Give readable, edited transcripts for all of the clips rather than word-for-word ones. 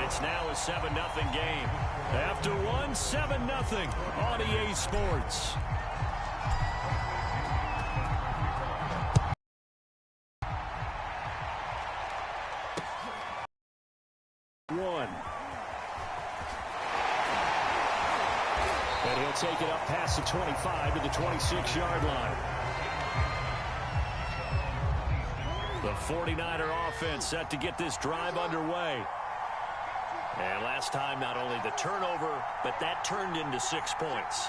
It's now a 7-0 game. After one, 7-0 on EA Sports. And he'll take it up past the 25 to the 26-yard line. The 49er offense set to get this drive underway. And last time, not only the turnover, but that turned into 6 points.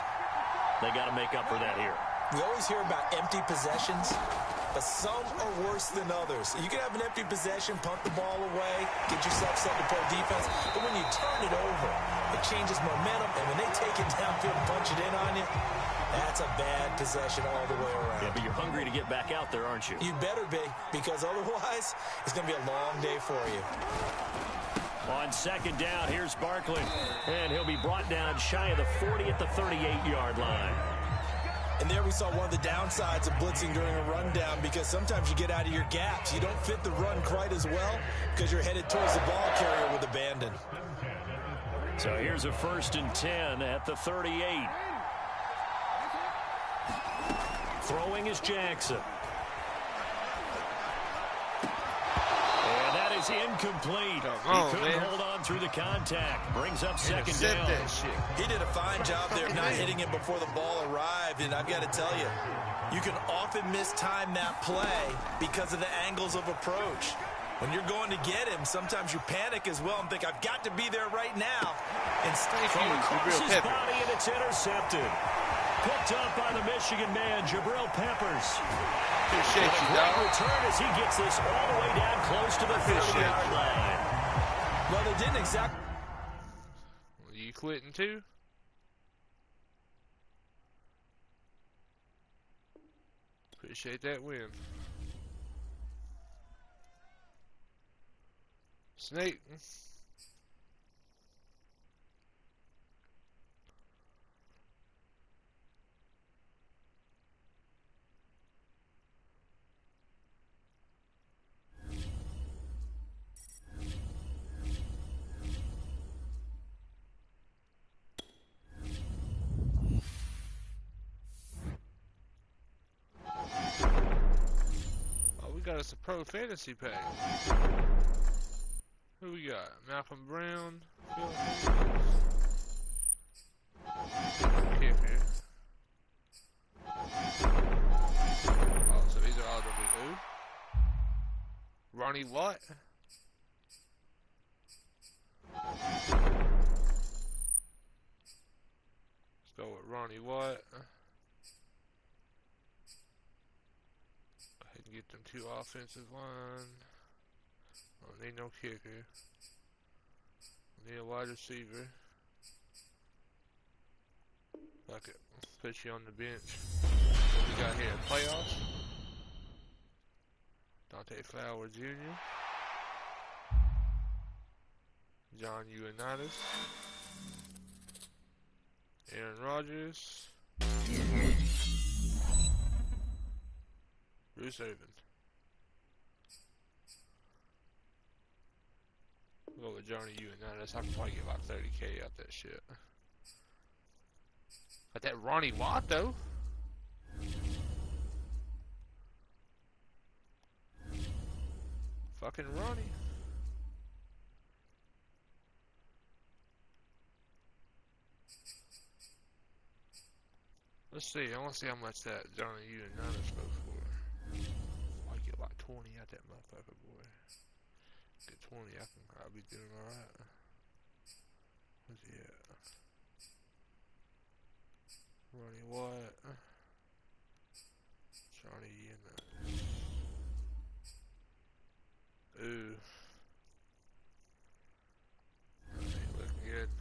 They got to make up for that here. We always hear about empty possessions, but some are worse than others. You can have an empty possession, punt the ball away, get yourself set to play defense, but when you turn it over, it changes momentum, and when they take it downfield and punch it in on you, that's a bad possession all the way around. Yeah, but you're hungry to get back out there, aren't you? You better be, because otherwise, it's going to be a long day for you. On second down, here's Barkley, and he'll be brought down shy of the 40 at the 38-yard line. And there we saw one of the downsides of blitzing during a rundown, because sometimes you get out of your gaps. You don't fit the run quite as well because you're headed towards the ball carrier with abandon. So here's a 1st and 10 at the 38. Throwing is Jackson. And that is incomplete. He couldn't hold on through the contact. Brings up second down. He did a fine job there of not hitting it before the ball arrived. And I've got to tell you, you can often mistime that play because of the angles of approach. When you're going to get him, sometimes you panic as well and think, I've got to be there right now. And thrown across his body, and it's intercepted. Picked up by the Michigan man, Jabril Peppers. Appreciate you, dog. Return as he gets this all the way down close to the 30-yard line. Well, they didn't exactly. You quitting too? Appreciate that win. Snake. Oh, we got us a pro fantasy pack. Who we got? Malcolm Brown. Kicker. Oh, so these are all gonna be who? Ronnie Watt. Let's go with Ronnie Watt. Go ahead and get them 2 offensive line. Don't need no kicker. Need a wide receiver. Fuck it. Put you on the bench. What we got here? Playoffs? Dante Flower Jr. John Ioannidis. Aaron Rodgers. Bruce Irvin. Go with Johnny Ioannidis. I can probably get like 30K out that shit. Got that Ronnie Watt though. Fucking Ronnie. Let's see. I want to see how much that Johnny Ioannidis goes for. I get like 20 out that motherfucker, boy. Get 20, I'll be doing alright. Where's he at? Ronnie Watt. Johnny Ioannidis. Ooh. That ain't looking good.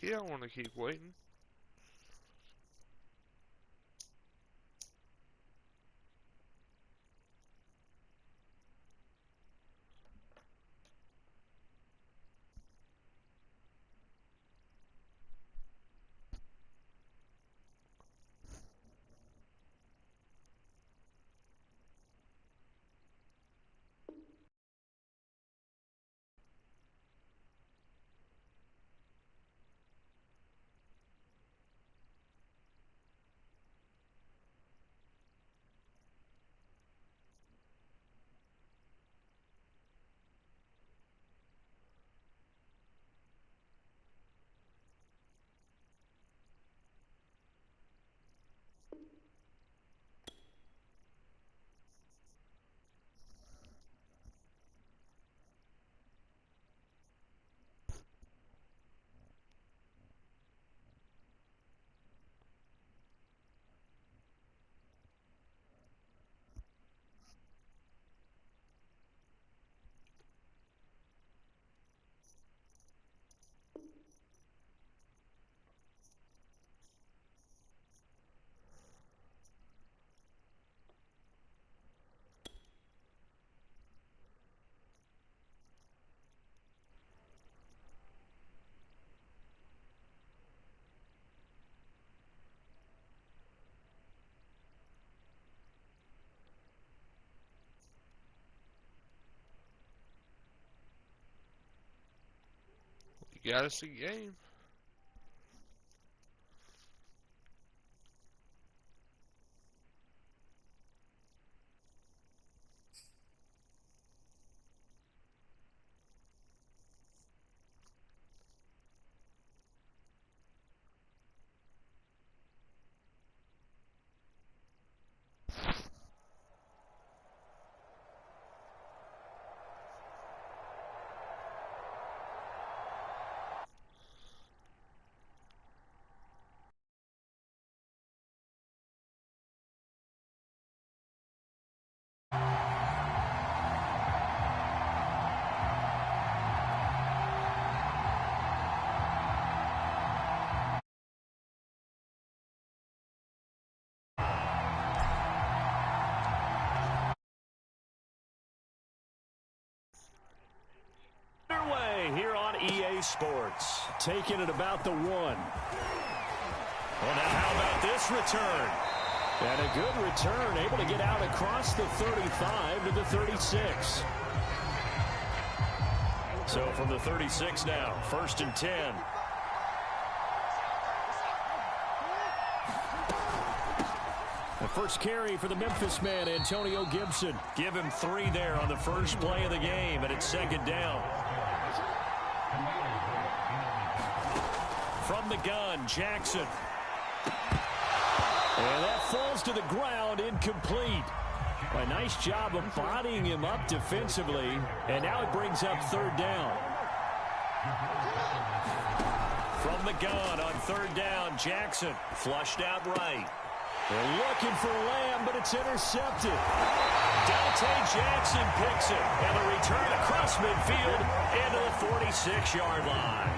He don't want to keep waiting. You got us a game. Here on EA Sports, taking it about the 1. Well, now how about this return? And a good return, able to get out across the 35 to the 36. So from the 36 now, 1st and 10. The first carry for the Memphis man, Antonio Gibson. Give him 3 there on the first play of the game, and it's 2nd down. From the gun, Jackson. And that falls to the ground, incomplete. A nice job of bodying him up defensively, and now it brings up 3rd down. From the gun on 3rd down, Jackson flushed out right. They're looking for Lamb, but it's intercepted. Dante Jackson picks it, and a return across midfield into the 46-yard line.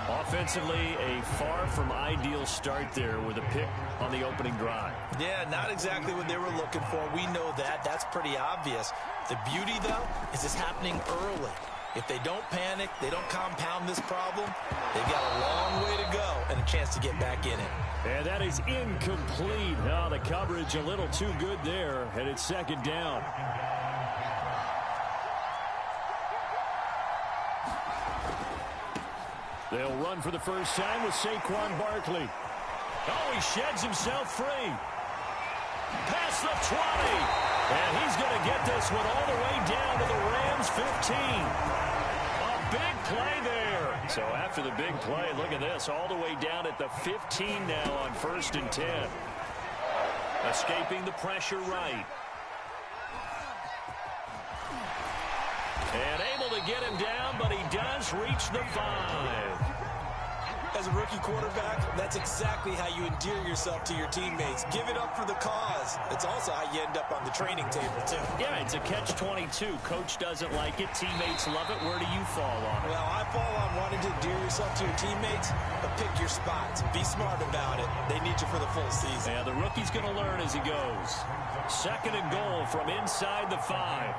Offensively, a far from ideal start there with a pick on the opening drive. Yeah, not exactly what they were looking for. We know that. That's pretty obvious. The beauty, though, is it's happening early. If they don't panic, they don't compound this problem, they've got a long way to go and a chance to get back in it. And that is incomplete. Oh, the coverage a little too good there, and it's 2nd down. They'll run for the first time with Saquon Barkley. Oh, he sheds himself free. Past the 20. And he's going to get this one all the way down to the Rams' 15. A big play there. So after the big play, look at this. All the way down at the 15 now on 1st and 10. Escaping the pressure right. And able to get him down, but he does reach the 5. As a rookie quarterback, that's exactly how you endear yourself to your teammates. Give it up for the cause. It's also how you end up on the training table, too. Yeah, it's a catch-22. Coach doesn't like it. Teammates love it. Where do you fall on it? Well, I fall on wanting to endear yourself to your teammates, but pick your spots. Be smart about it. They need you for the full season. Yeah, the rookie's going to learn as he goes. Second and goal from inside the 5.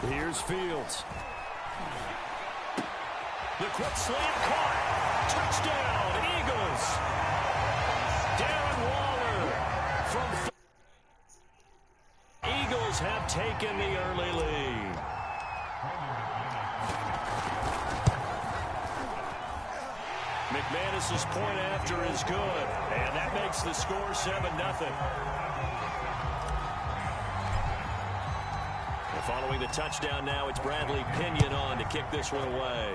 Here's Fields. The quick slant caught. Touchdown, Eagles. Darren Waller from... Eagles have taken the early lead. McManus's point after is good, and that makes the score 7-0. Following the touchdown now, it's Bradley Pinion on to kick this one away.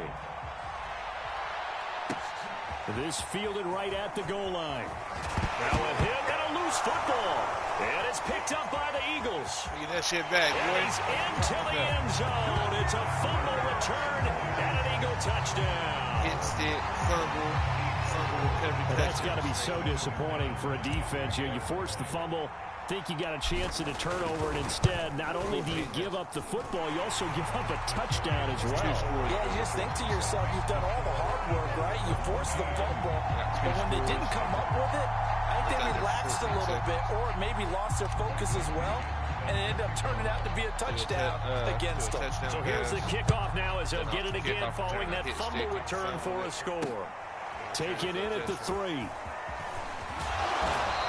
This fielded right at the goal line. Now a hit and a loose football. And it's picked up by the Eagles. Get that shit back, boy. And he's into the end zone. It's a fumble return and an Eagle touchdown. Hit stick, fumble recovery. That's got to be so disappointing for a defense. You force the fumble, think you got a chance at a turnover, and instead, not only do you give up the football, you also give up a touchdown as well. Yeah, you just think to yourself, you've done all the hard work, right? You forced the fumble, but when they didn't come up with it, I think they relaxed a little bit, or maybe lost their focus as well, and it ended up turning out to be a touchdown against them. So here's the kickoff now as they'll get it again following that fumble return for a score. Taken in at the 3.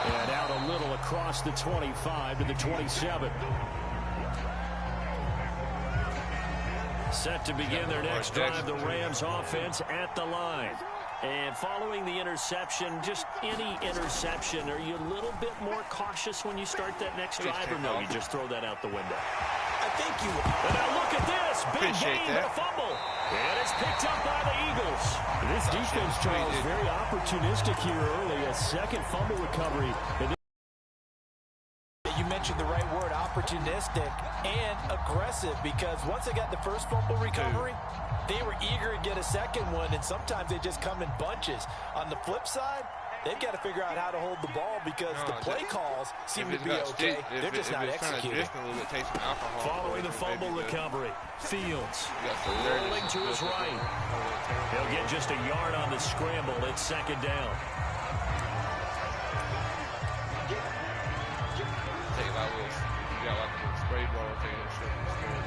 And out a little across the 25 to the 27. Set to begin their next drive, the Rams offense at the line. And following the interception, just any interception, are you a little bit more cautious when you start that next drive, or no, you just throw that out the window? I think you will. And now look at this. Big gain and a fumble. And it's picked up by the Eagles. This defense, Charles, very opportunistic here early. A second fumble recovery. You mentioned the right word, opportunistic and aggressive, because once they got the first fumble recovery, they were eager to get a second one, and sometimes they just come in bunches. On the flip side, they've got to figure out how to hold the ball because the play calls seem to be okay. They're just not executing. Following the fumble recovery, Fields rolling to his right. He'll get just a yard on the scramble. It's second down. Spray ball, take that shit and spray it.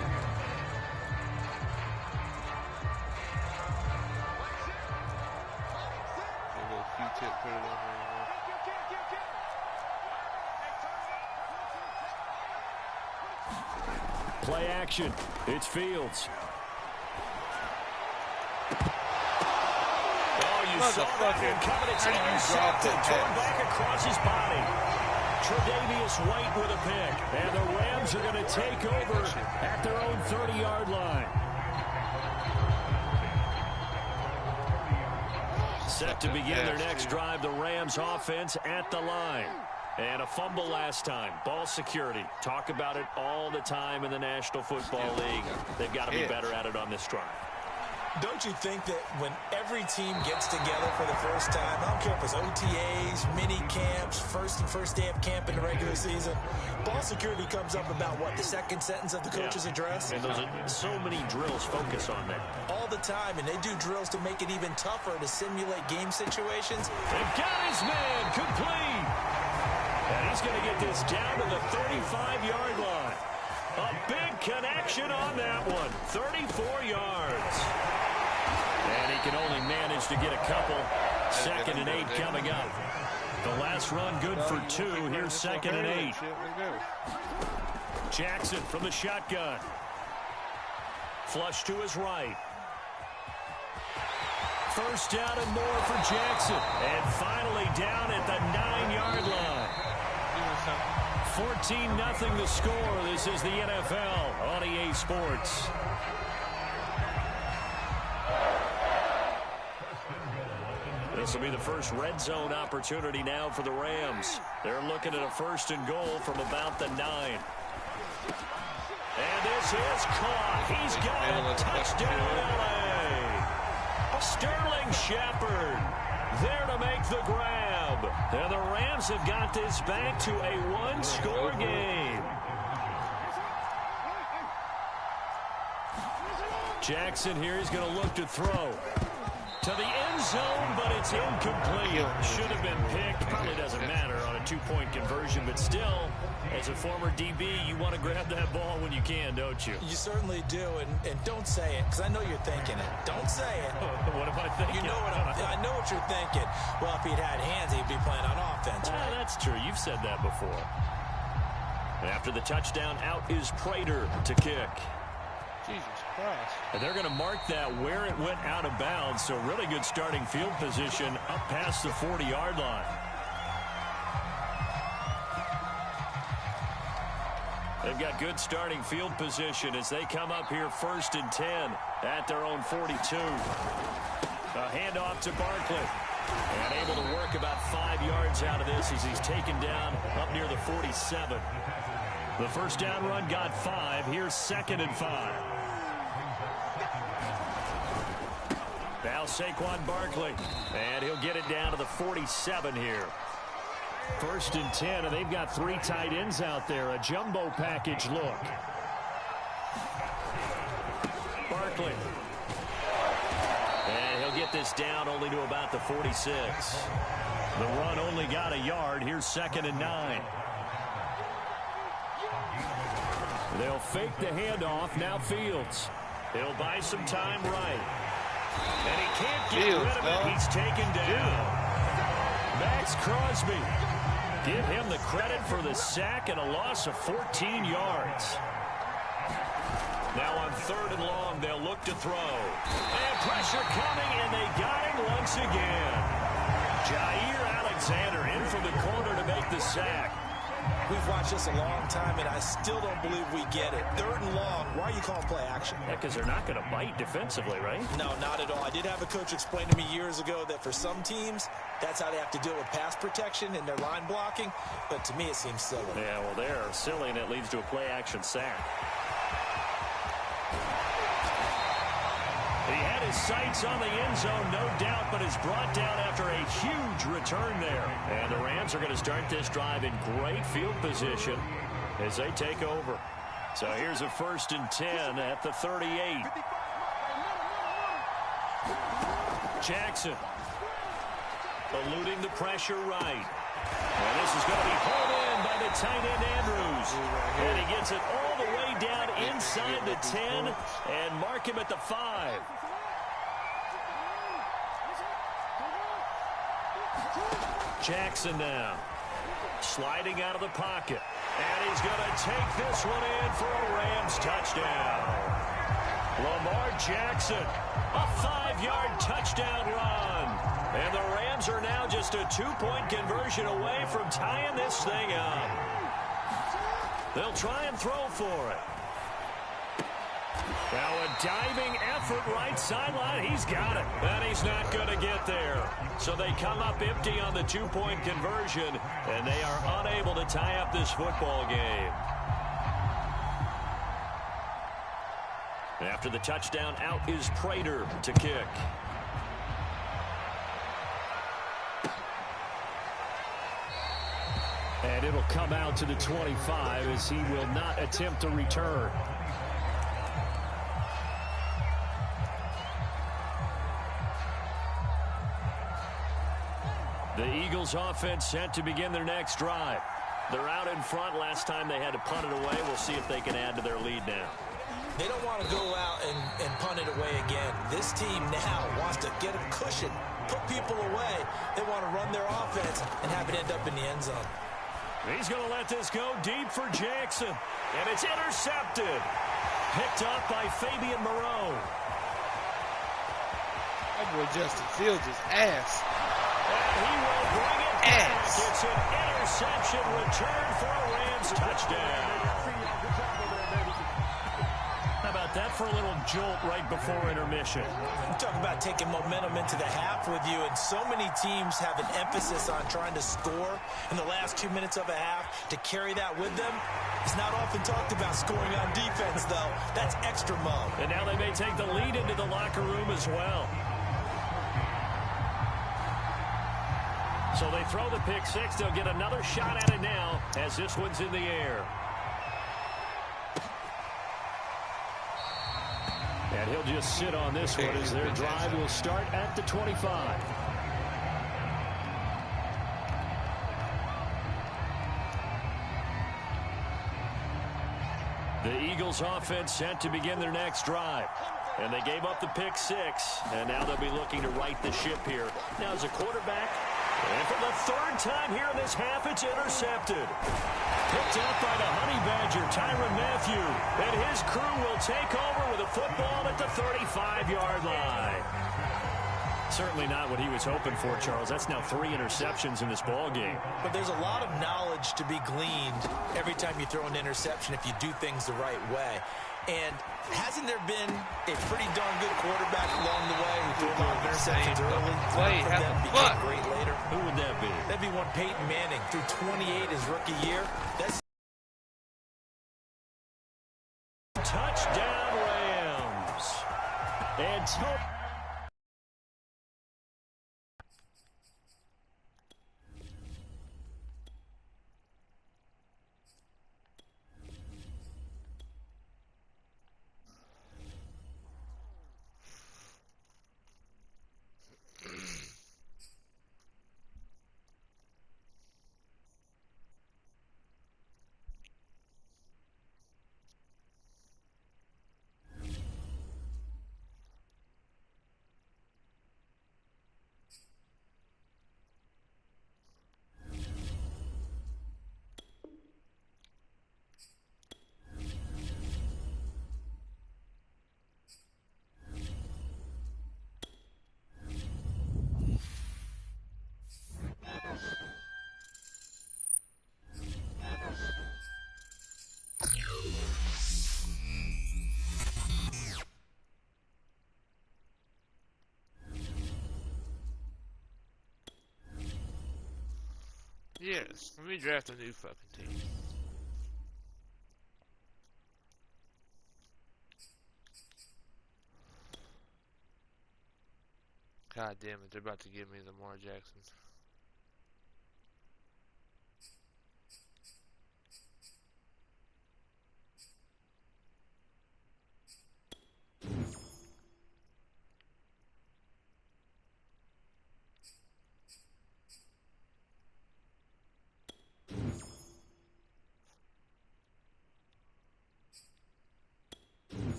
A little Q-tip, put it on there. Play action. It's Fields. Oh, you saw that one coming. It's intercepted. Torn back across his body. Tre'Davious White with a pick. And the Rams are going to take over at their own 30-yard line. Set to begin their next drive, the Rams offense at the line. And a fumble last time. Ball security. Talk about it all the time in the National Football League. They've got to be better at it on this drive. Don't you think that when every team gets together for the first time, I don't care if it's OTAs, mini camps, first day of camp in the regular season, ball security comes up about what, the second sentence of the coach's address? And those are so many drills focus on that. All the time, and they do drills to make it even tougher to simulate game situations. They've got his man complete. And he's going to get this down to the 35-yard line. A big connection on that one. 34 yards. And he can only manage to get a couple. 2nd and 8 coming up. The last run good for 2. Here's 2nd and 8. Jackson from the shotgun. Flush to his right. First down and more for Jackson. And finally down at the 9-yard line. 14-0 the score. This is the NFL on EA Sports. This will be the first red zone opportunity now for the Rams. They're looking at a 1st and goal from about the 9. And this is caught. He's got a touchdown, LA. Sterling Shepard there to make the grab. And the Rams have got this back to a one-score game. Jackson here is going to look to throw to the end zone, but it's incomplete. Should have been picked. Probably doesn't matter on a two-point conversion, but still, as a former DB, you want to grab that ball when you can, don't you? You certainly do, and don't say it, because I know you're thinking it. Don't say it. What am I thinking? You know I know what you're thinking. Well, if he'd had hands, he'd be playing on offense, right? That's true. You've said that before. And after the touchdown, out is Prater to kick. Jesus Christ. And they're going to mark that where it went out of bounds, so really good starting field position up past the 40-yard line. They've got good starting field position as they come up here 1st and 10 at their own 42. A handoff to Barkley. And able to work about 5 yards out of this as he's taken down up near the 47. The first down run got 5. Here's 2nd and 5. Now Saquon Barkley. And he'll get it down to the 47 here. 1st and 10, and they've got 3 tight ends out there. A jumbo package look. Barkley. And he'll get this down only to about the 46. The run only got a yard. Here's 2nd and 9. They'll fake the handoff. Now Fields. He'll buy some time right. And he can't get rid of it. He's taken down. Max Crosby. Give him the credit for the sack and a loss of 14 yards. Now on 3rd and long, they'll look to throw. And pressure coming, and they got him once again. Jair Alexander in from the corner to make the sack. We've watched this a long time, and I still don't believe we get it. 3rd and long, why are you calling play action? Yeah, because they're not going to bite defensively, right? No, not at all. I did have a coach explain to me years ago that for some teams, that's how they have to deal with pass protection and their line blocking. But to me, it seems silly. Yeah, well, they're silly, and it leads to a play-action sack. He had his sights on the end zone, no doubt, but is brought down after a huge return there. And the Rams are going to start this drive in great field position as they take over. So here's a 1st and 10 at the 38. Jackson eluding the pressure right. And this is going to be pulled in by the tight end Andrews. And he gets it all the way down inside the 10 and mark him at the 5. Jackson now sliding out of the pocket. And he's going to take this one in for a Rams touchdown. Lamar Jackson, a 5-yard touchdown run. And the Rams are now just a 2-point conversion away from tying this thing up. They'll try and throw for it. Now a diving effort right sideline. He's got it. And he's not going to get there. So they come up empty on the 2-point conversion, and they are unable to tie up this football game. After the touchdown, out is Prater to kick. And it'll come out to the 25 as he will not attempt to return. The Eagles offense set to begin their next drive. They're out in front. Last time they had to punt it away. We'll see if they can add to their lead now. They don't want to go out and punt it away again. This team now wants to get a cushion, put people away. They want to run their offense and have it end up in the end zone. He's going to let this go deep for Jackson. And it's intercepted. Picked up by Fabian Moreau. That boy Justin Fields is ass. And he will bring it back. It's an interception return for a Rams touchdown. How about that for a little jolt right before intermission. Talk about taking momentum into the half with you, and so many teams have an emphasis on trying to score in the last 2 minutes of a half. To carry that with them, it's not often talked about scoring on defense, though. That's extra mo. And now they may take the lead into the locker room as well. So they throw the pick six. They'll get another shot at it now as this one's in the air. And he'll just sit on this one as their drive will start at the 25. The Eagles offense set to begin their next drive. And they gave up the pick six. And now they'll be looking to right the ship here. Now as a quarterback, and for the third time here in this half, it's intercepted. Picked up by the Honey Badger, Tyrann Mathieu. And his crew will take over with a football at the 35-yard line. Certainly not what he was hoping for, Charles. That's now 3 interceptions in this ball game. But there's a lot of knowledge to be gleaned every time you throw an interception if you do things the right way. And hasn't there been a pretty darn good quarterback along the way who threw a lot of interceptions early? Wait, became great later. Who would that be? That'd be one Peyton Manning through 28 his rookie year. That's touchdown Rams. And yes, let me draft a new fucking team. God damn it, they're about to give me Lamar Jackson.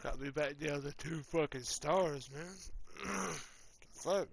Got me back down to 2 fucking stars, man. Fuck.